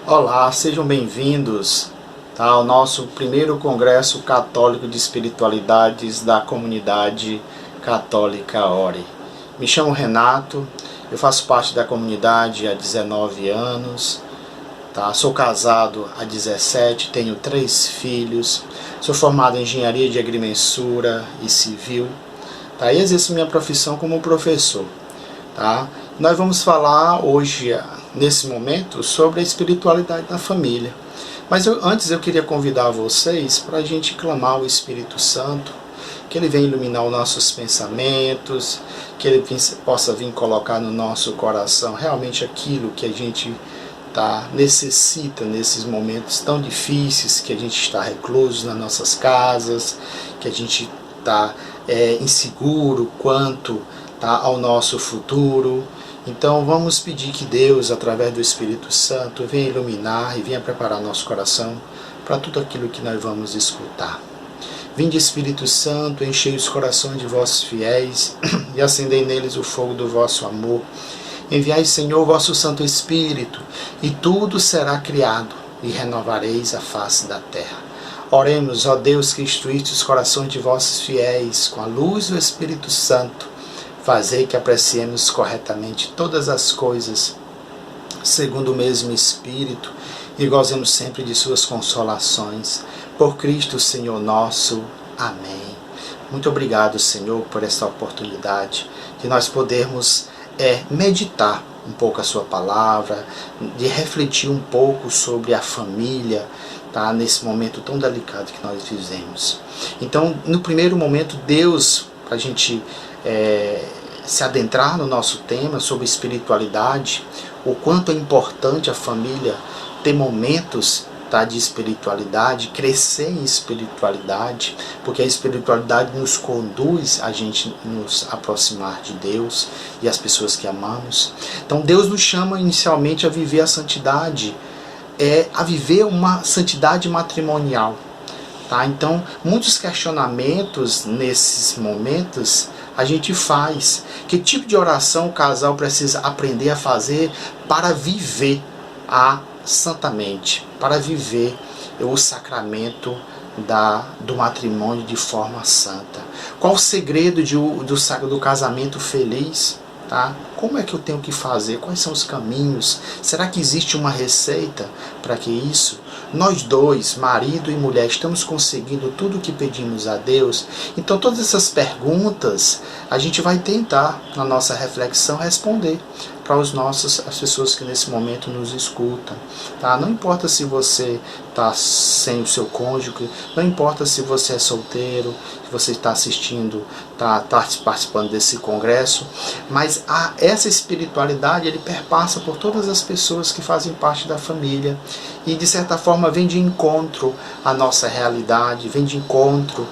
Olá, sejam bem-vindos ao nosso primeiro Congresso Católico de Espiritualidades da Comunidade Católica Ore. Me chamo Renato, eu faço parte da comunidade há 19 anos, sou casado há 17, tenho 3 filhos, sou formado em Engenharia de Agrimensura e Civil, e exerço minha profissão como professor. Nós vamos falar hoje, nesse momento, sobre a espiritualidade da família. Mas antes eu queria convidar vocês para a gente clamar o Espírito Santo, que ele venha iluminar os nossos pensamentos, que ele possa vir colocar no nosso coração realmente aquilo que a gente necessita nesses momentos tão difíceis, que a gente está recluso nas nossas casas, que a gente está inseguro quanto ao nosso futuro. Então vamos pedir que Deus, através do Espírito Santo, venha iluminar e venha preparar nosso coração para tudo aquilo que nós vamos escutar. Vinde, Espírito Santo, enchei os corações de vossos fiéis e acendei neles o fogo do vosso amor. Enviai, Senhor, vosso Santo Espírito, e tudo será criado, e renovareis a face da terra. Oremos, ó Deus, que instruíste os corações de vossos fiéis com a luz do Espírito Santo. Fazei que apreciemos corretamente todas as coisas, segundo o mesmo Espírito, e gozemos sempre de suas consolações. Por Cristo, Senhor nosso. Amém. Muito obrigado, Senhor, por esta oportunidade de nós podermos meditar um pouco a sua palavra, de refletir um pouco sobre a família, nesse momento tão delicado que nós vivemos. Então, no primeiro momento, Deus, para a gente se adentrar no nosso tema sobre espiritualidade, o quanto é importante a família ter momentos de espiritualidade, crescer em espiritualidade, porque a espiritualidade nos conduz a gente nos aproximar de Deus e as pessoas que amamos. Então Deus nos chama inicialmente a viver a santidade, a viver uma santidade matrimonial. Então muitos questionamentos nesses momentos a gente faz. Que tipo de oração o casal precisa aprender a fazer para viver santamente, para viver o sacramento do matrimônio de forma santa? Qual o segredo do casamento feliz? Como é que eu tenho que fazer? Quais são os caminhos? Será que existe uma receita para que isso? Nós dois, marido e mulher, estamos conseguindo tudo o que pedimos a Deus? Então todas essas perguntas a gente vai tentar, na nossa reflexão, responder para as pessoas que nesse momento nos escutam. Não importa se você está sem o seu cônjuge, não importa se você é solteiro, se você está assistindo, está participando desse congresso, mas essa espiritualidade ele perpassa por todas as pessoas que fazem parte da família e de certa forma vem de encontro à nossa realidade, vem de encontro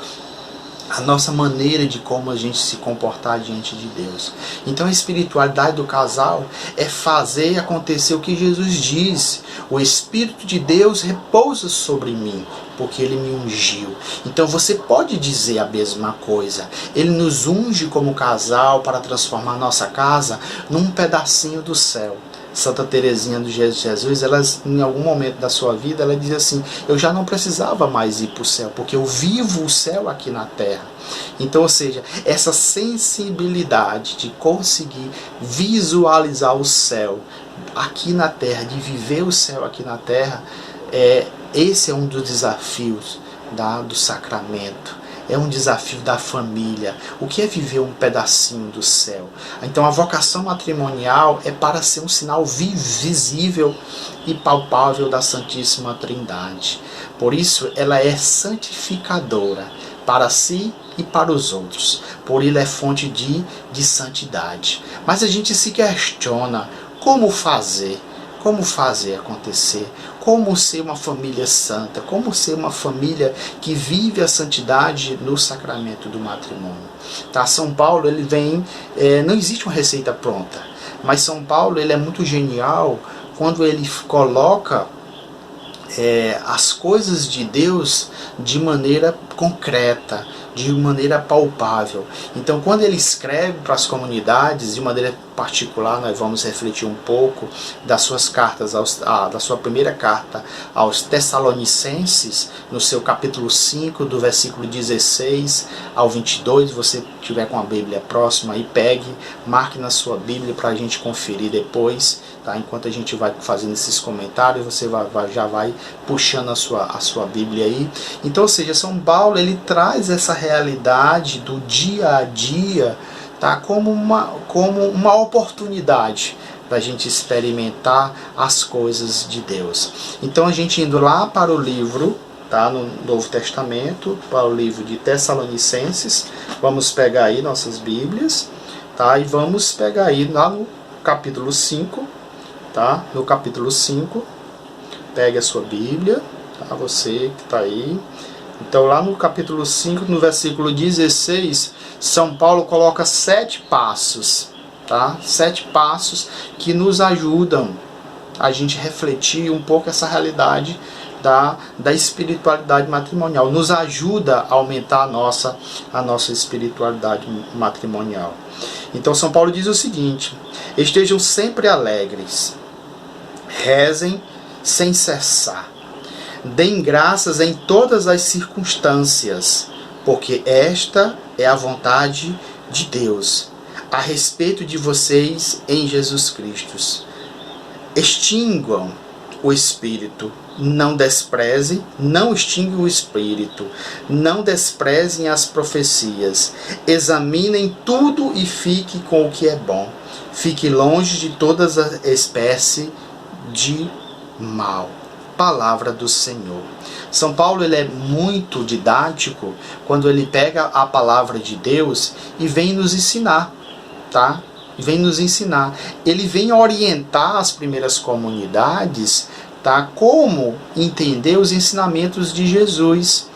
a nossa maneira de como a gente se comportar diante de Deus. Então a espiritualidade do casal é fazer acontecer o que Jesus disse: o Espírito de Deus repousa sobre mim, porque Ele me ungiu. Então você pode dizer a mesma coisa. Ele nos unge como casal para transformar nossa casa num pedacinho do céu. Santa Teresinha do Jesus, ela, em algum momento da sua vida, ela diz assim: eu já não precisava mais ir para o céu, porque eu vivo o céu aqui na terra. Então, ou seja, essa sensibilidade de conseguir visualizar o céu aqui na terra, de viver o céu aqui na terra, esse é um dos desafios do sacramento. É um desafio da família. O que é viver um pedacinho do céu? Então a vocação matrimonial é para ser um sinal visível e palpável da Santíssima Trindade. Por isso ela é santificadora para si e para os outros. Por isso é fonte de santidade. Mas a gente se questiona como fazer acontecer, como ser uma família santa, como ser uma família que vive a santidade no sacramento do matrimônio. São Paulo, ele vem, não existe uma receita pronta, mas São Paulo ele é muito genial quando ele coloca as coisas de Deus de maneira concreta, de maneira palpável. Então, quando ele escreve para as comunidades, de maneira particular, nós vamos refletir um pouco das suas cartas, da sua primeira carta aos Tessalonicenses, no seu capítulo 5, do versículo 16 ao 22, você tiver com a Bíblia próxima, aí pegue, marque na sua Bíblia para a gente conferir depois, tá? Enquanto a gente vai fazendo esses comentários, você já vai puxando a sua Bíblia aí. Então, ou seja, São Paulo, ele traz essa realidade do dia a dia, tá? Como uma oportunidade da gente experimentar as coisas de Deus. Então, a gente indo lá para o livro, tá? No Novo Testamento, para o livro de Tessalonicenses, vamos pegar aí nossas Bíblias, tá? E vamos pegar aí lá no capítulo 5, tá? No capítulo 5, pegue a sua Bíblia, tá? Você que está aí. Então, lá no capítulo 5, no versículo 16, São Paulo coloca 7 passos, tá? 7 passos que nos ajudam a gente refletir um pouco essa realidade da espiritualidade matrimonial. Nos ajuda a aumentar a nossa espiritualidade matrimonial. Então, São Paulo diz o seguinte: estejam sempre alegres, rezem sem cessar, deem graças em todas as circunstâncias, porque esta é a vontade de Deus a respeito de vocês em Jesus Cristo. Extinguam o espírito, não extinguam o espírito, não desprezem as profecias, examinem tudo e fique com o que é bom. Fique longe de todas as espécies de mal. Palavra do Senhor. São Paulo, ele é muito didático quando ele pega a palavra de Deus e vem nos ensinar, tá? Vem nos ensinar. Ele vem orientar as primeiras comunidades, tá? Como entender os ensinamentos de Jesus,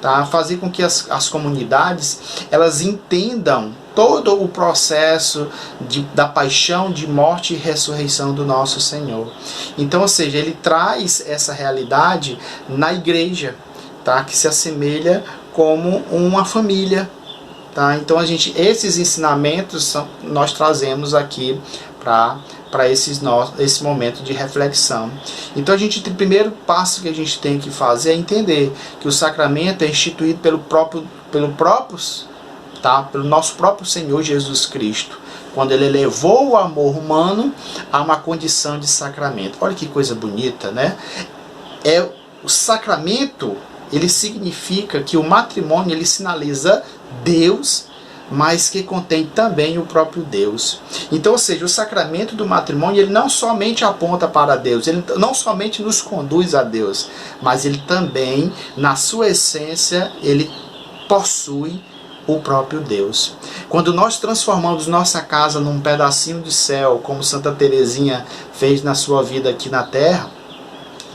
tá? Fazer com que as comunidades elas entendam todo o processo da paixão, de morte e ressurreição do nosso Senhor. Então, ou seja, ele traz essa realidade na igreja, tá? Que se assemelha como uma família, tá? Então, esses ensinamentos nós trazemos aqui para esse momento de reflexão. Então, o primeiro passo que a gente tem que fazer é entender que o sacramento é instituído pelo nosso próprio Senhor Jesus Cristo, quando ele elevou o amor humano a uma condição de sacramento. Olha que coisa bonita, né? O sacramento, ele significa que o matrimônio, ele sinaliza Deus, mas que contém também o próprio Deus. Então, ou seja, o sacramento do matrimônio, ele não somente aponta para Deus, ele não somente nos conduz a Deus, mas ele também, na sua essência, ele possui o próprio Deus. Quando nós transformamos nossa casa num pedacinho de céu, como Santa Teresinha fez na sua vida aqui na Terra,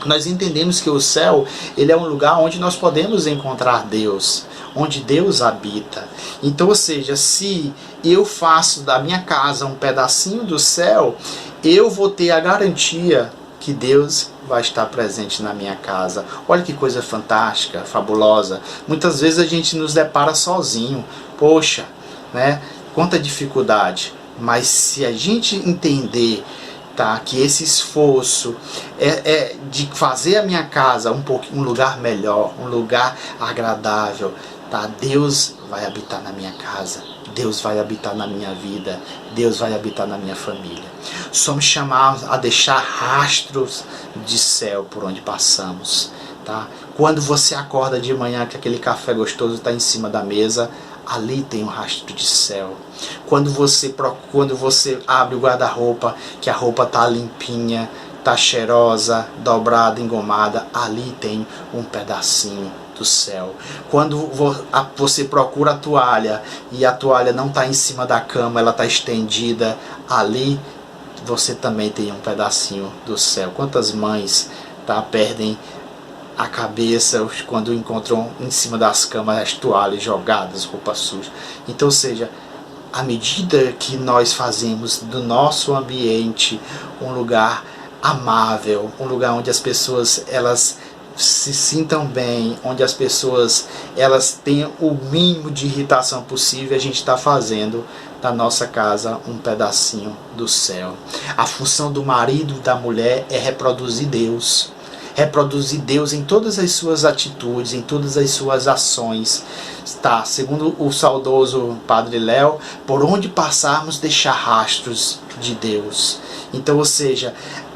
nós entendemos que o céu, ele é um lugar onde nós podemos encontrar Deus, onde Deus habita. Então, ou seja, se eu faço da minha casa um pedacinho do céu, eu vou ter a garantia que Deus vai estar presente na minha casa. Olha que coisa fantástica, fabulosa. Muitas vezes a gente nos depara sozinho. Poxa, né? Quanta dificuldade. Mas se a gente entender, tá, que esse esforço é de fazer a minha casa um lugar melhor, um lugar agradável, tá? Deus vai habitar na minha casa. Deus vai habitar na minha vida, Deus vai habitar na minha família. Somos chamados a deixar rastros de céu por onde passamos, tá? Quando você acorda de manhã que aquele café gostoso está em cima da mesa, ali tem um rastro de céu. Quando você abre o guarda-roupa, que a roupa está limpinha, está cheirosa, dobrada, engomada, ali tem um pedacinho do céu. Quando você procura a toalha e a toalha não está em cima da cama, ela está estendida, ali você também tem um pedacinho do céu. Quantas mães, tá, perdem a cabeça quando encontram em cima das camas as toalhas jogadas, roupa suja. Então, ou seja, à medida que nós fazemos do nosso ambiente um lugar amável, um lugar onde as pessoas elas se sintam bem, onde as pessoas elas tenham o mínimo de irritação possível. A gente está fazendo da nossa casa um pedacinho do céu. A função do marido e da mulher é reproduzir Deus. Reproduzir Deus em todas as suas atitudes, em todas as suas ações. Tá, segundo o saudoso Padre Léo, por onde passarmos deixar rastros de Deus. Então, ou seja,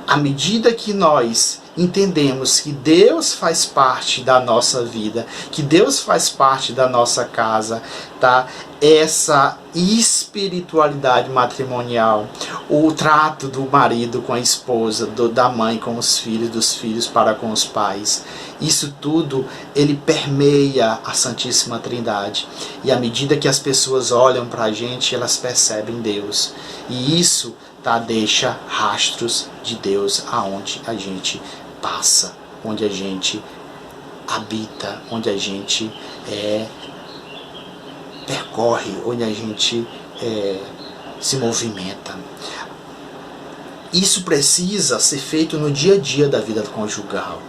à medida que nós entendemos que Deus faz parte da nossa vida, que Deus faz parte da nossa casa, tá? Essa espiritualidade matrimonial, o trato do marido com a esposa, da mãe com os filhos, dos filhos para com os pais, isso tudo, ele permeia a Santíssima Trindade. E à medida que as pessoas olham para a gente, elas percebem Deus. E isso, tá, deixa rastros de Deus aonde a gente passa, onde a gente habita, onde a gente percorre, onde a gente se movimenta. Isso precisa ser feito no dia a dia da vida conjugal,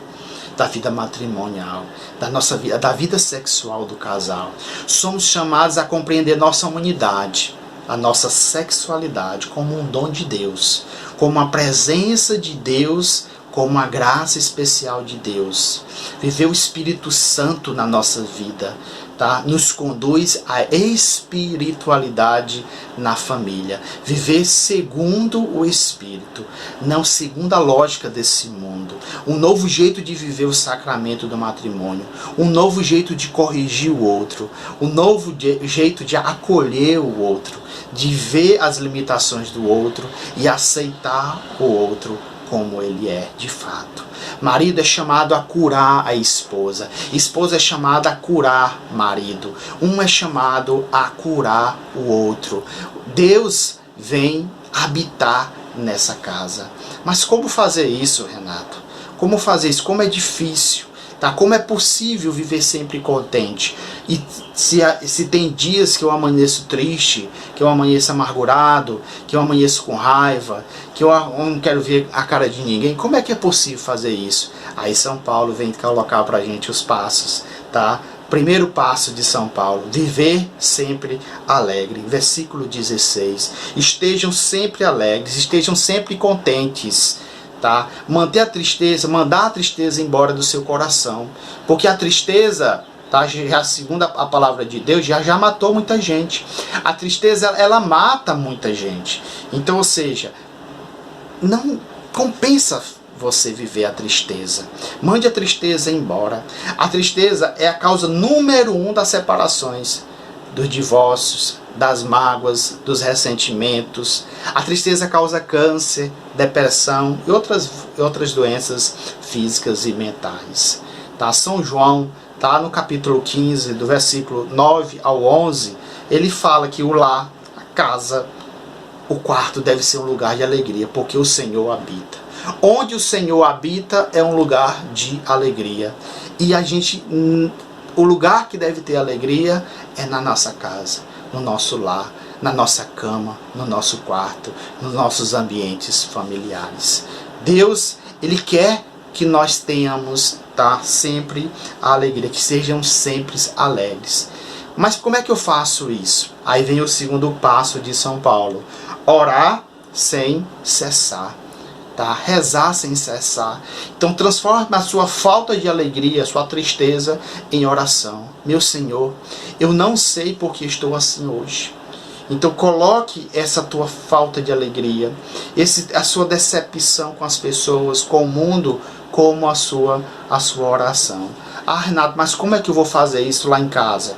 da vida matrimonial, da nossa vida, da vida sexual do casal. Somos chamados a compreender nossa humanidade, a nossa sexualidade como um dom de Deus, como a presença de Deus, como a graça especial de Deus. Viver o Espírito Santo na nossa vida, tá? Nos conduz à espiritualidade na família. Viver segundo o Espírito, não segundo a lógica desse mundo. Um novo jeito de viver o sacramento do matrimônio. Um novo jeito de corrigir o outro. Um novo jeito de acolher o outro. De ver as limitações do outro e aceitar o outro como ele é de fato. Marido é chamado a curar a esposa. Esposa é chamada a curar marido. Um é chamado a curar o outro. Deus vem habitar nessa casa. Mas como fazer isso, Renato? Como fazer isso? Como é difícil. Tá? Como é possível viver sempre contente? E se tem dias que eu amanheço triste, que eu amanheço amargurado, que eu amanheço com raiva, que eu não quero ver a cara de ninguém, como é que é possível fazer isso? Aí São Paulo vem colocar pra gente os passos, tá? Primeiro passo de São Paulo, viver sempre alegre. Versículo 16. Estejam sempre alegres, estejam sempre contentes. Tá? Manter a tristeza, mandar a tristeza embora do seu coração. Porque a tristeza, tá, já segundo a palavra de Deus, já matou muita gente. A tristeza, ela mata muita gente. Então, ou seja, não compensa você viver a tristeza. Mande a tristeza embora. A tristeza é a causa número 1 das separações, dos divórcios, das mágoas, dos ressentimentos. A tristeza causa câncer, depressão e outras doenças físicas e mentais. Tá? São João, tá, no capítulo 15, do versículo 9 ao 11, ele fala que o lar, a casa, o quarto deve ser um lugar de alegria, porque o Senhor habita. Onde o Senhor habita é um lugar de alegria. E a gente, o lugar que deve ter alegria é na nossa casa, no nosso lar, na nossa cama, no nosso quarto, nos nossos ambientes familiares. Deus, Ele quer que nós tenhamos, tá, sempre a alegria, que sejam sempre alegres. Mas como é que eu faço isso? Aí vem o segundo passo de São Paulo. Orar sem cessar. Tá? Rezar sem cessar. Então transforme a sua falta de alegria, a sua tristeza em oração. Meu Senhor, eu não sei porque estou assim hoje. Então coloque essa tua falta de alegria, a sua decepção com as pessoas, com o mundo, como a sua oração. Ah, Renato, mas como é que eu vou fazer isso lá em casa?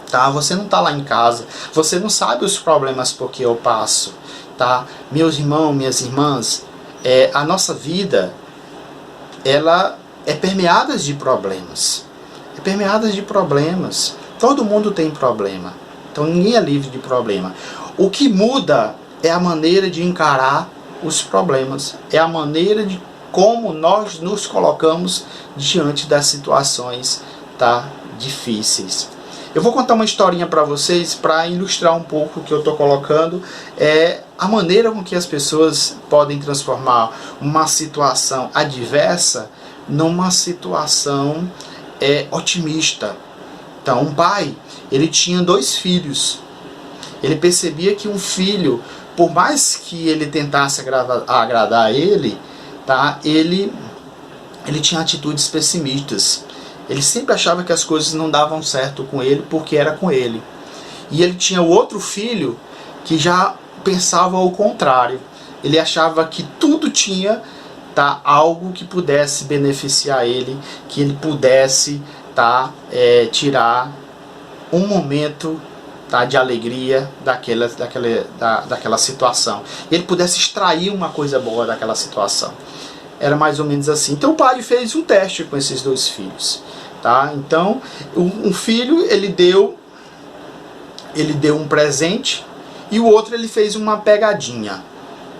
Tá? Você não está lá em casa, você não sabe os problemas por que eu passo. Tá? Meus irmãos, minhas irmãs, a nossa vida, ela é permeada de problemas. É permeada de problemas. Todo mundo tem problema. Então ninguém é livre de problema. O que muda é a maneira de encarar os problemas. É a maneira de como nós nos colocamos diante das situações, tá, difíceis. Eu vou contar uma historinha para vocês para ilustrar um pouco o que eu estou colocando. a maneira com que as pessoas podem transformar uma situação adversa numa situação otimista. Então, um pai, ele tinha 2 filhos. Ele percebia que um filho, por mais que ele tentasse agradar ele, tá, ele tinha atitudes pessimistas. Ele sempre achava que as coisas não davam certo com ele porque era com ele. E ele tinha o outro filho que já pensava o contrário. Ele achava que tudo tinha algo que pudesse beneficiar ele, que ele pudesse tirar um momento de alegria daquela situação. Ele pudesse extrair uma coisa boa daquela situação. Era mais ou menos assim. Então o pai fez um teste com esses 2 filhos. Então um filho ele deu um presente e o outro ele fez uma pegadinha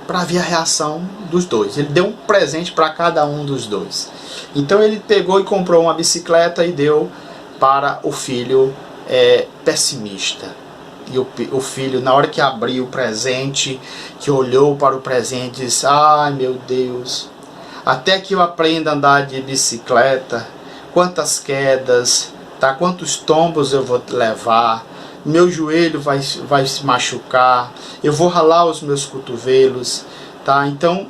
para ver a reação dos 2. Ele deu um presente para cada um dos 2. Então ele pegou e comprou uma bicicleta e deu para o filho pessimista. E o filho, na hora que abriu o presente, que olhou para o presente, disse: ai meu Deus, até que eu aprenda a andar de bicicleta, quantas quedas, quantos tombos eu vou levar, meu joelho vai se machucar, eu vou ralar os meus cotovelos. Então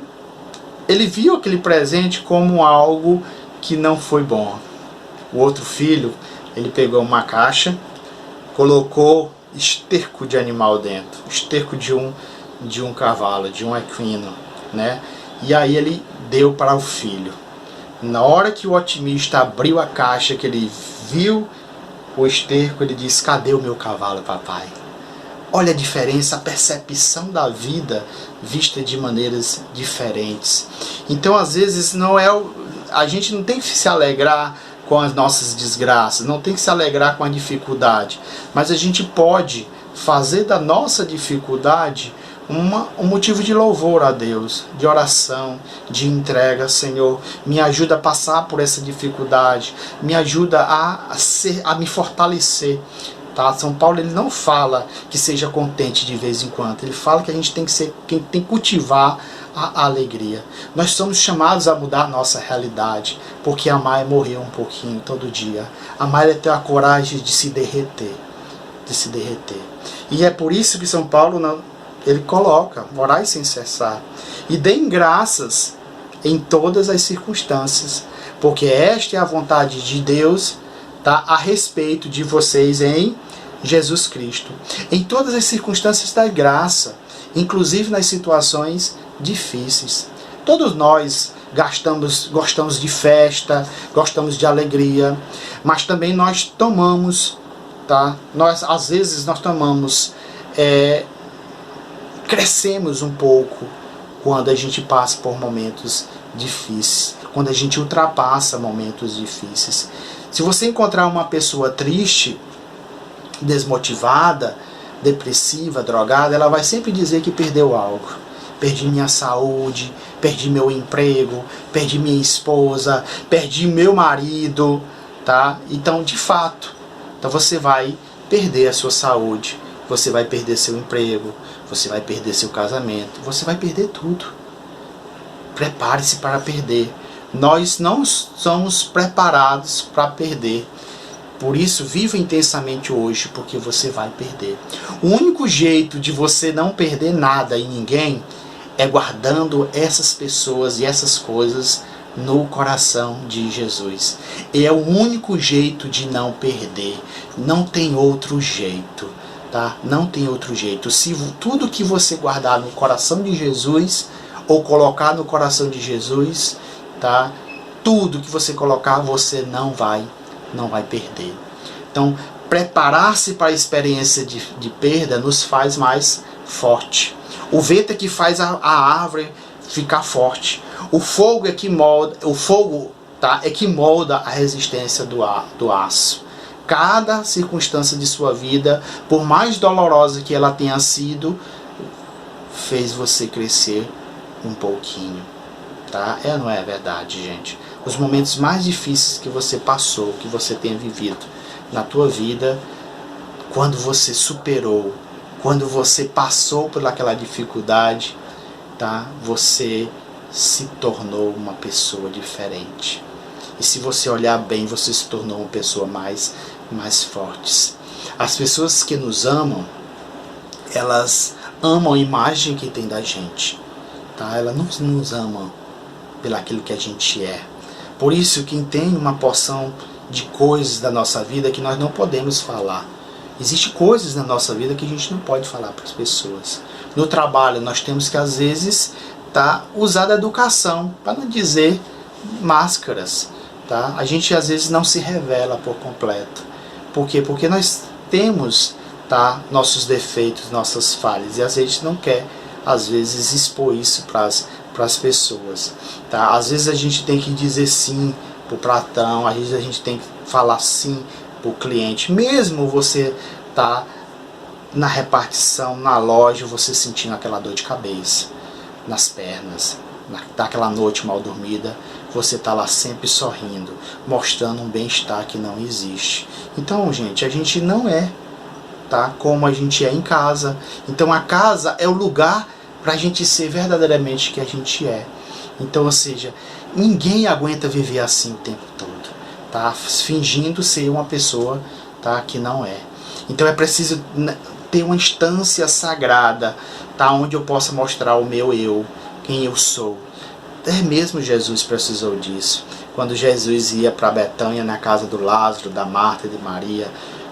ele viu aquele presente como algo que não foi bom. O outro filho, ele pegou uma caixa, colocou esterco de animal dentro, esterco de um cavalo, de um equino, né? E aí ele deu para o filho. Na hora que o otimista abriu a caixa, que ele viu o esterco, ele disse: cadê o meu cavalo, papai? Olha a diferença, a percepção da vida vista de maneiras diferentes. Então, às vezes, a gente não tem que se alegrar com as nossas desgraças, não tem que se alegrar com a dificuldade, mas a gente pode fazer da nossa dificuldade um motivo de louvor a Deus, de oração, de entrega. Senhor, me ajuda a passar por essa dificuldade, me ajuda a me fortalecer. São Paulo ele não fala que seja contente de vez em quando, ele fala que a gente tem que cultivar a alegria. Nós somos chamados a mudar a nossa realidade, porque amar é morrer um pouquinho todo dia. Amar é ter a coragem de se derreter, E é por isso que São Paulo ele coloca: orai sem cessar e deem graças em todas as circunstâncias, porque esta é a vontade de Deus a respeito de vocês em Jesus Cristo. Em todas as circunstâncias da graça, inclusive nas situações difíceis. Todos nós gostamos de festa, gostamos de alegria, mas também nós tomamos, às vezes nós tomamos, crescemos um pouco quando a gente passa por momentos difíceis, quando a gente ultrapassa momentos difíceis. Se você encontrar uma pessoa triste, desmotivada, depressiva, drogada, ela vai sempre dizer que perdeu algo. Perdi minha saúde, perdi meu emprego, perdi minha esposa, perdi meu marido, Então, de fato, você vai perder a sua saúde, você vai perder seu emprego, você vai perder seu casamento, você vai perder tudo. Prepare-se para perder. Nós não somos preparados para perder. Por isso, viva intensamente hoje, porque você vai perder. O único jeito de você não perder nada e ninguém é guardando essas pessoas e essas coisas no coração de Jesus. É o único jeito de não perder. Não tem outro jeito, Não tem outro jeito. Se tudo que você guardar no coração de Jesus, ou colocar no coração de Jesus, tudo que você colocar, você não vai perder. Então, preparar-se para a experiência de perda nos faz mais forte. O vento é que faz a árvore ficar forte. O fogo é que molda, é que molda a resistência do aço. Cada circunstância de sua vida, por mais dolorosa que ela tenha sido, fez você crescer um pouquinho. Não é verdade, gente? Os momentos mais difíceis que você passou, que você tenha vivido na tua vida, quando você superou, quando você passou por aquela dificuldade, tá? Você se tornou uma pessoa diferente. E se você olhar bem, você se tornou uma pessoa mais forte. As pessoas que nos amam, elas amam a imagem que tem da gente, tá? Elas não nos amam pelo aquilo que a gente é. Por isso que tem uma porção de coisas da nossa vida que nós não podemos falar. Existem coisas na nossa vida que a gente não pode falar para as pessoas. No trabalho nós temos que às vezes usar da educação, para não dizer máscaras, tá? A gente às vezes não se revela por completo. Por quê? Porque nós temos, tá, nossos defeitos, nossas falhas, e às vezes a gente não quer, às vezes, expor isso para as pessoas, tá? Às vezes a gente tem que dizer sim para o patrão, às vezes a gente tem que falar sim para o cliente, mesmo você tá na repartição, na loja, você sentindo aquela dor de cabeça nas pernas, daquela noite mal dormida, você tá lá sempre sorrindo, mostrando um bem-estar que não existe. Então, gente, a gente não é, tá, como a gente é em casa. Então a casa é o lugar para a gente ser verdadeiramente o que a gente é. Então, ou seja, ninguém aguenta viver assim o tempo todo, tá, fingindo ser uma pessoa, tá, que não é. Então é preciso ter uma instância sagrada, tá, onde eu possa mostrar o meu eu, quem eu sou. Até mesmo Jesus precisou disso. Quando Jesus ia para Betânia, na casa do Lázaro, da Marta e de Maria,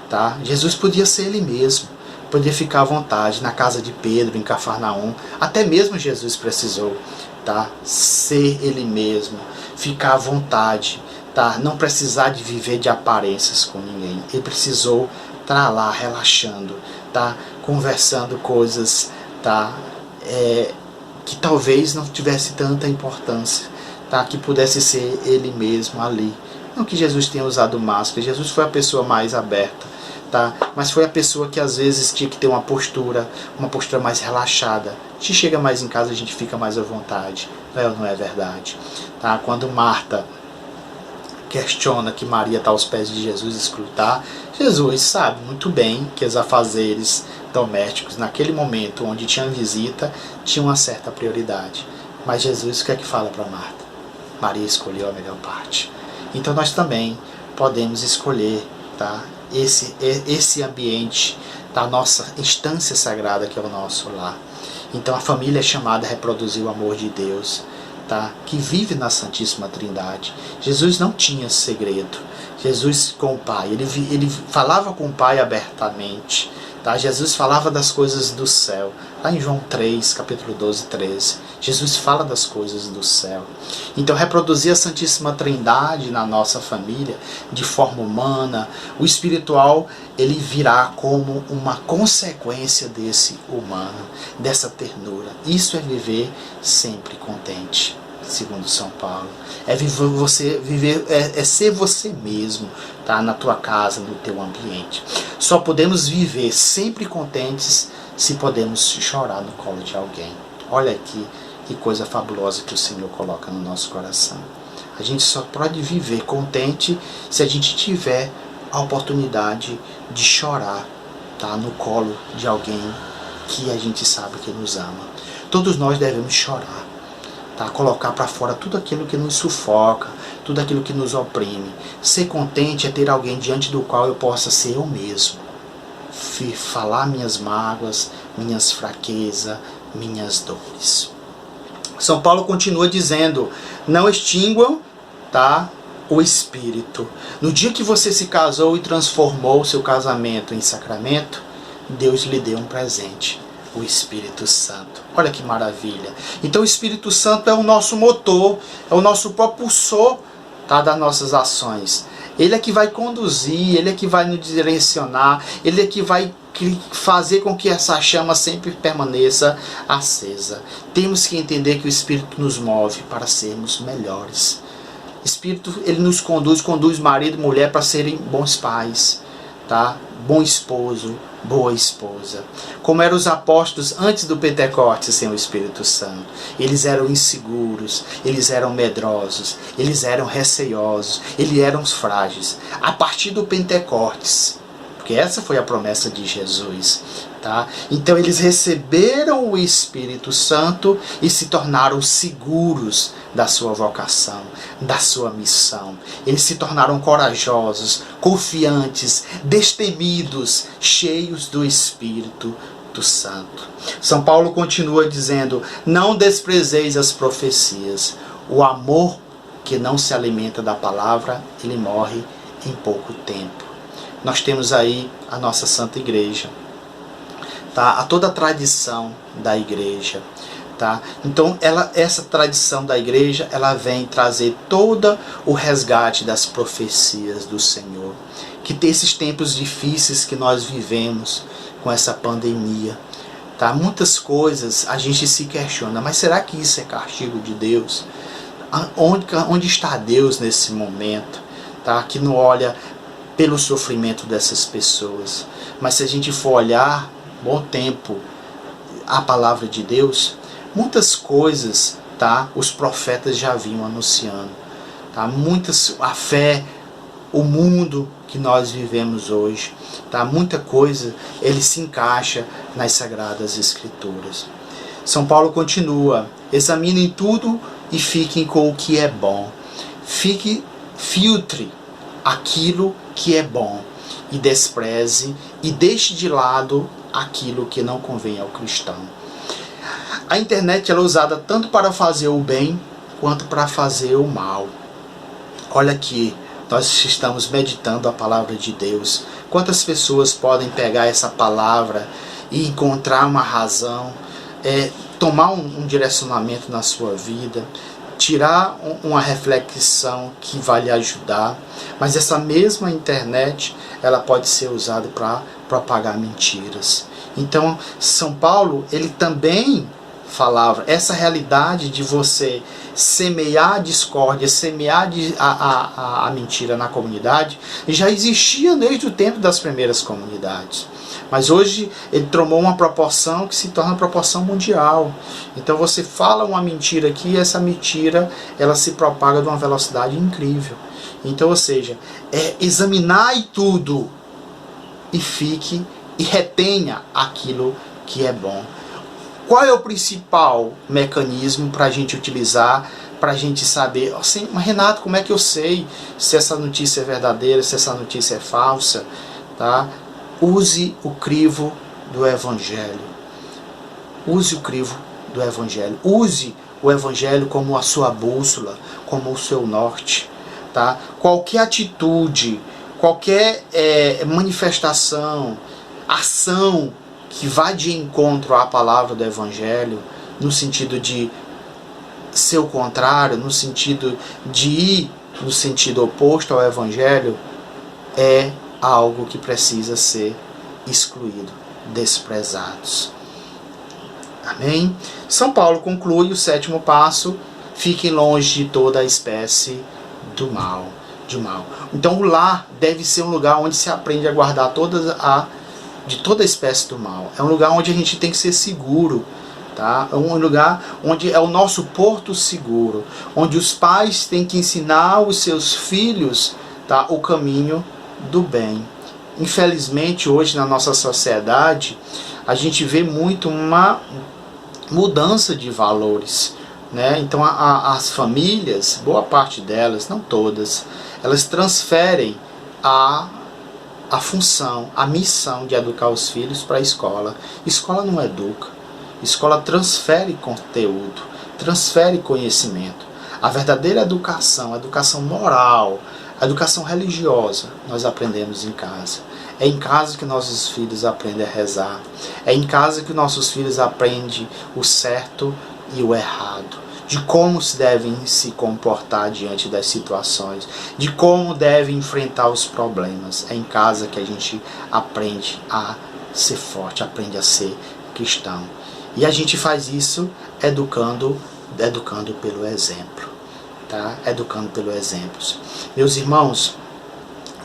tá, Jesus podia ser ele mesmo, podia ficar à vontade na casa de Pedro, em Cafarnaum. Até mesmo Jesus precisou, tá, ser ele mesmo, ficar à vontade, tá, não precisar de viver de aparências com ninguém. Ele precisou estar lá relaxando, tá, conversando coisas, tá, que talvez não tivesse tanta importância, tá, que pudesse ser ele mesmo ali. Não que Jesus tenha usado máscara, Jesus foi a pessoa mais aberta, tá, mas foi a pessoa que às vezes tinha que ter uma postura mais relaxada. A gente chega mais em casa, a gente fica mais à vontade, não é ou não é verdade? Tá? Quando Marta questiona que Maria está aos pés de Jesus escutar, Jesus sabe muito bem que os afazeres domésticos, naquele momento onde tinha visita, tinha uma certa prioridade. Mas Jesus, o que é que fala para Marta? Maria escolheu a melhor parte. Então nós também podemos escolher, tá, esse ambiente da nossa instância sagrada, que é o nosso lar. Então a família é chamada a reproduzir o amor de Deus, tá, que vive na Santíssima Trindade. Jesus não tinha segredo. Jesus com o Pai, ele falava com o Pai abertamente, tá? Jesus falava das coisas do céu. Lá em João 3, capítulo 12, 13, Jesus fala das coisas do céu. Então reproduzir a Santíssima Trindade na nossa família de forma humana, o espiritual, ele virá como uma consequência desse humano, dessa ternura. Isso é viver sempre contente, segundo São Paulo. É ser você mesmo, tá, na tua casa, no teu ambiente. Só podemos viver sempre contentes se podemos chorar no colo de alguém. Olha aqui que coisa fabulosa que o Senhor coloca no nosso coração. A gente só pode viver contente se a gente tiver a oportunidade de chorar, tá, no colo de alguém que a gente sabe que nos ama. Todos nós devemos chorar, tá, colocar para fora tudo aquilo que nos sufoca, tudo aquilo que nos oprime. Ser contente é ter alguém diante do qual eu possa ser eu mesmo, falar minhas mágoas, minhas fraquezas, minhas dores. São Paulo continua dizendo: não extinguam, tá, o espírito. No dia que você se casou e transformou o seu casamento em sacramento, Deus lhe deu um presente, o Espírito Santo. Olha que maravilha. Então o Espírito Santo é o nosso motor, é o nosso propulsor, tá, das nossas ações. Ele é que vai conduzir, ele é que vai nos direcionar, ele é que vai fazer com que essa chama sempre permaneça acesa. Temos que entender que o Espírito nos move para sermos melhores. O Espírito, ele nos conduz marido e mulher para serem bons pais, tá? Bom esposo, boa esposa. Como eram os apóstolos antes do Pentecostes sem o Espírito Santo. Eles eram inseguros, eles eram medrosos, eles eram receiosos, eles eram frágeis. A partir do Pentecostes, porque porque essa foi a promessa de Jesus. Tá? Então eles receberam o Espírito Santo e se tornaram seguros da sua vocação, da sua missão. Eles se tornaram corajosos, confiantes, destemidos, cheios do Espírito Santo. São Paulo continua dizendo: não desprezeis as profecias. O amor que não se alimenta da palavra, ele morre em pouco tempo. Nós temos aí a nossa Santa Igreja, tá? A toda a tradição da igreja, tá? Então essa tradição da igreja, ela vem trazer todo o resgate das profecias do Senhor, que tem esses tempos difíceis que nós vivemos com essa pandemia, tá? Muitas coisas a gente se questiona, mas será que isso é castigo de Deus? Onde está Deus nesse momento, tá? Que não olha pelo sofrimento dessas pessoas. Mas se a gente for olhar bom tempo a palavra de Deus, muitas coisas, tá? Os profetas já vinham anunciando, tá? A fé, o mundo que nós vivemos hoje, tá? Muita coisa ele se encaixa nas Sagradas Escrituras. São Paulo continua: examinem tudo e fiquem com o que é bom. Filtre aquilo que é bom e despreze e deixe de lado aquilo que não convém ao cristão. A internet ela é usada tanto para fazer o bem quanto para fazer o mal. Olha aqui, nós estamos meditando a palavra de Deus. Quantas pessoas podem pegar essa palavra e encontrar uma razão, tomar um direcionamento na sua vida, tirar uma reflexão que vai lhe ajudar, mas essa mesma internet ela pode ser usada para propagar mentiras. Então São Paulo ele também falava essa realidade de você semear a discórdia, semear a mentira na comunidade, já existia desde o tempo das primeiras comunidades. Mas hoje ele tomou uma proporção que se torna uma proporção mundial. Então você fala uma mentira aqui e essa mentira ela se propaga de uma velocidade incrível. Então, ou seja, examinai tudo e fique e retenha aquilo que é bom. Qual é o principal mecanismo para a gente utilizar, para a gente saber, assim, mas Renato, como é que eu sei se essa notícia é verdadeira, se essa notícia é falsa? Tá? Use o crivo do Evangelho. Use o crivo do Evangelho. Use o Evangelho como a sua bússola, como o seu norte. Tá? Qualquer atitude, qualquer manifestação, ação que vá de encontro à palavra do Evangelho, no sentido de ser o contrário, no sentido de ir no sentido oposto ao Evangelho, é algo que precisa ser excluído, desprezados. Amém? São Paulo conclui o 7º passo: fiquem longe de toda a espécie do mal. Então o lar deve ser um lugar onde se aprende a guardar de toda a espécie do mal. É um lugar onde a gente tem que ser seguro, tá? É um lugar onde é o nosso porto seguro, onde os pais têm que ensinar os seus filhos, tá, o caminho do bem. Infelizmente hoje na nossa sociedade a gente vê muito uma mudança de valores, né? Então as famílias, boa parte delas, não todas, elas transferem a função, a missão de educar os filhos para a escola. Escola não educa. Escola transfere conteúdo, transfere conhecimento. A verdadeira educação, a educação moral, a educação religiosa, nós aprendemos em casa. É em casa que nossos filhos aprendem a rezar. É em casa que nossos filhos aprendem o certo e o errado. De como se devem se comportar diante das situações, de como devem enfrentar os problemas. É em casa que a gente aprende a ser forte, aprende a ser cristão. E a gente faz isso educando pelo exemplo, tá? Educando pelo exemplo. Meus irmãos,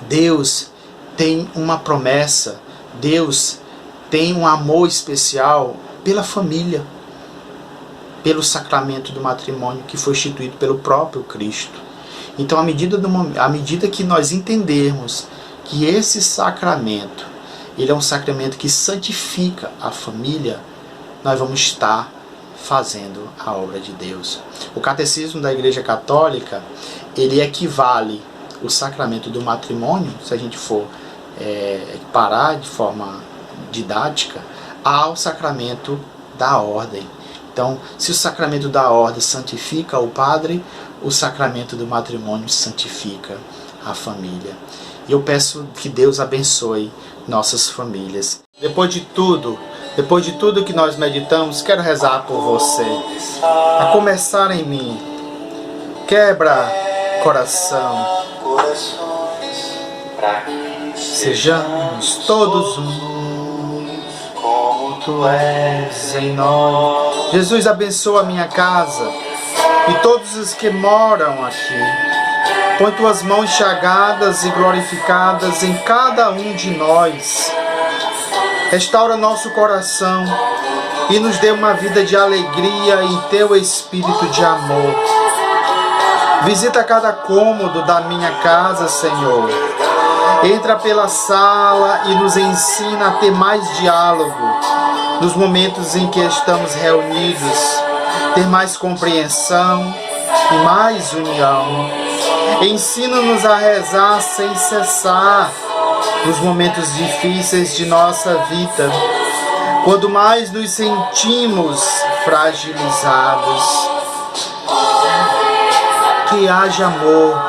Deus tem uma promessa, Deus tem um amor especial pela família, pelo sacramento do matrimônio que foi instituído pelo próprio Cristo. Então, à medida que nós entendermos que esse sacramento ele é um sacramento que santifica a família, nós vamos estar fazendo a obra de Deus. O catecismo da Igreja Católica, ele equivale o sacramento do matrimônio, se a gente for parar de forma didática, ao sacramento da ordem. Então, se o sacramento da ordem santifica o padre, o sacramento do matrimônio santifica a família. E eu peço que Deus abençoe nossas famílias. Depois de tudo que nós meditamos, quero rezar por você. A começar em mim, quebra coração. Sejamos todos um, como tu és em nós. Jesus, abençoa a minha casa e todos os que moram aqui. Põe tuas mãos chagadas e glorificadas em cada um de nós. Restaura nosso coração e nos dê uma vida de alegria em teu espírito de amor. Visita cada cômodo da minha casa, Senhor. Entra pela sala e nos ensina a ter mais diálogo nos momentos em que estamos reunidos, ter mais compreensão e mais união. Ensina-nos a rezar sem cessar nos momentos difíceis de nossa vida, quando mais nos sentimos fragilizados. Que haja amor,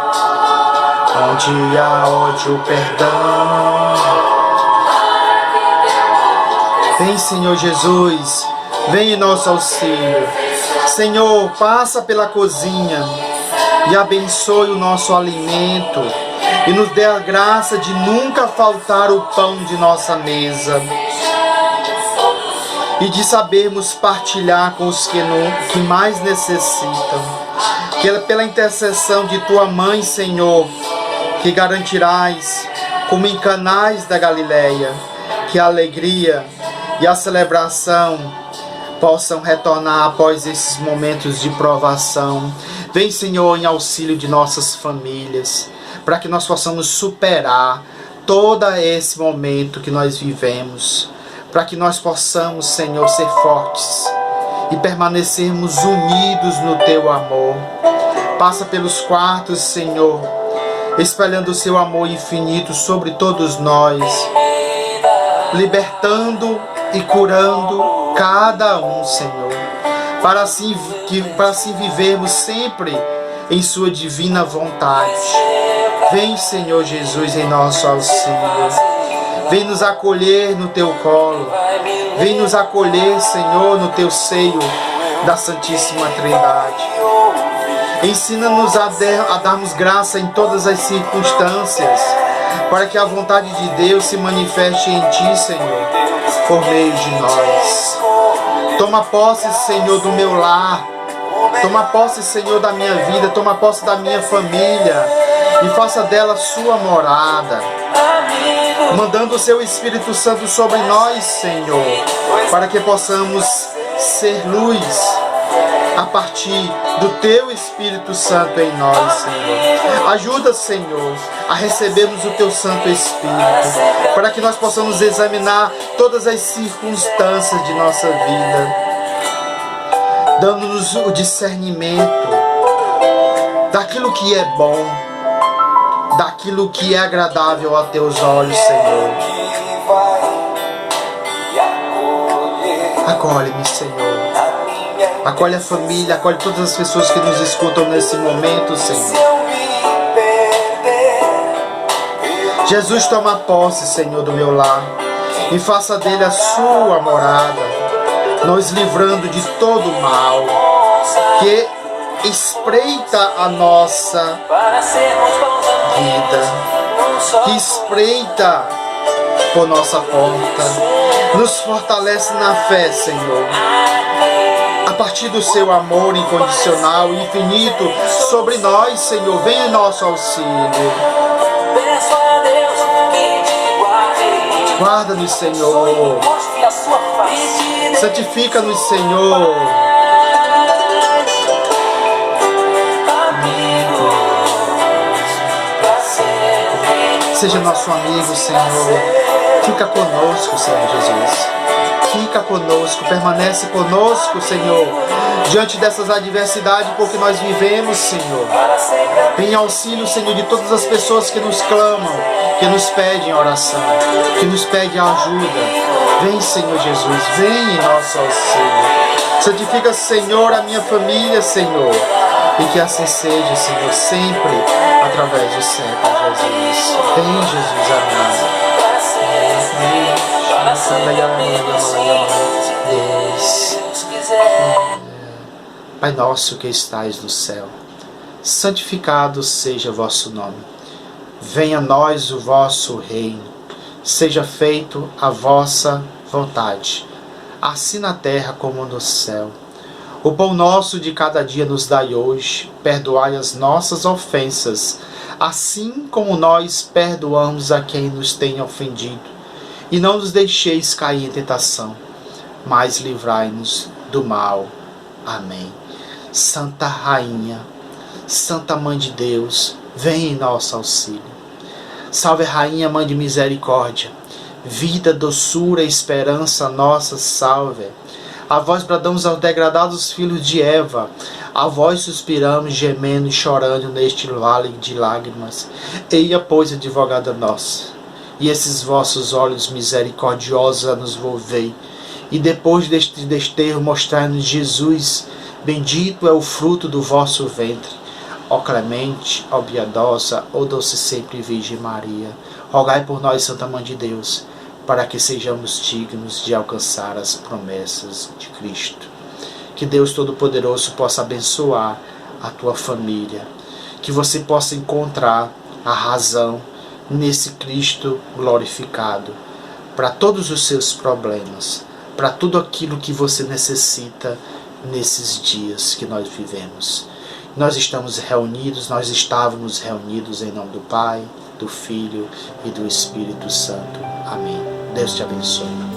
onde há ódio, perdão. Vem, Senhor Jesus, vem em nosso auxílio. Senhor, passa pela cozinha e abençoe o nosso alimento e nos dê a graça de nunca faltar o pão de nossa mesa e de sabermos partilhar com os que mais necessitam. Que pela intercessão de tua mãe, Senhor, que garantirás, como em Canais da Galileia, que a alegria e a celebração possam retornar após esses momentos de provação. Vem, Senhor, em auxílio de nossas famílias, para que nós possamos superar todo esse momento que nós vivemos, para que nós possamos, Senhor, ser fortes e permanecermos unidos no teu amor. Passa pelos quartos, Senhor, espalhando o seu amor infinito sobre todos nós, libertando e curando cada um, Senhor, para assim vivermos sempre em sua divina vontade. Vem, Senhor Jesus, em nosso auxílio. Vem nos acolher no teu colo. Vem nos acolher, Senhor, no teu seio da Santíssima Trindade. Ensina-nos a darmos graça em todas as circunstâncias, para que a vontade de Deus se manifeste em ti, Senhor, por meio de nós. Toma posse, Senhor, do meu lar. Toma posse, Senhor, da minha vida. Toma posse da minha família e faça dela sua morada, mandando o seu Espírito Santo sobre nós, Senhor, para que possamos ser luz a partir do teu Espírito Santo em nós, Senhor. Ajuda, Senhor, a recebermos o teu Santo Espírito, para que nós possamos examinar todas as circunstâncias de nossa vida, dando-nos o discernimento daquilo que é bom, daquilo que é agradável a teus olhos, Senhor. Acolhe-me, Senhor. Acolhe a família, acolhe todas as pessoas que nos escutam nesse momento, Senhor. Jesus, toma posse, Senhor, do meu lar e faça dele a sua morada, nos livrando de todo o mal que espreita a nossa vida, que espreita por nossa porta. Nos fortalece na fé, Senhor, a partir do seu amor incondicional e infinito sobre nós, Senhor. Vem em nosso auxílio. Guarda-nos, Senhor. Santifica-nos, Senhor. Seja nosso amigo, Senhor. Fica conosco, Senhor Jesus. Fica conosco, permanece conosco, Senhor, diante dessas adversidades porque nós vivemos, Senhor. Vem em auxílio, Senhor, de todas as pessoas que nos clamam, que nos pedem oração, que nos pedem ajuda. Vem, Senhor Jesus, vem em nosso auxílio. Santifica, Senhor, a minha família, Senhor, e que assim seja, Senhor, sempre através do século, Jesus. Vem, Jesus amado. Pai nosso que estais no céu, santificado seja o vosso nome. Venha a nós o vosso reino. Seja feito a vossa vontade, assim na terra como no céu. O pão nosso de cada dia nos dai hoje. Perdoai as nossas ofensas, assim como nós perdoamos a quem nos tem ofendido. E não nos deixeis cair em tentação, mas livrai-nos do mal. Amém. Santa Rainha, Santa Mãe de Deus, vem em nosso auxílio. Salve Rainha, Mãe de Misericórdia, vida, doçura, esperança nossa, salve. A vós bradamos aos degradados filhos de Eva, a vós suspiramos, gemendo e chorando neste vale de lágrimas. Eia, pois, advogada nossa, e esses vossos olhos misericordiosos a nos volvei, e depois deste desterro mostrai-nos Jesus, bendito é o fruto do vosso ventre. Ó clemente, ó piedosa, ó doce sempre Virgem Maria, rogai por nós, Santa Mãe de Deus, para que sejamos dignos de alcançar as promessas de Cristo. Que Deus Todo-Poderoso possa abençoar a tua família, que você possa encontrar a razão nesse Cristo glorificado, para todos os seus problemas, para tudo aquilo que você necessita nesses dias que nós vivemos. Nós estávamos reunidos em nome do Pai, do Filho e do Espírito Santo. Amém. Deus te abençoe.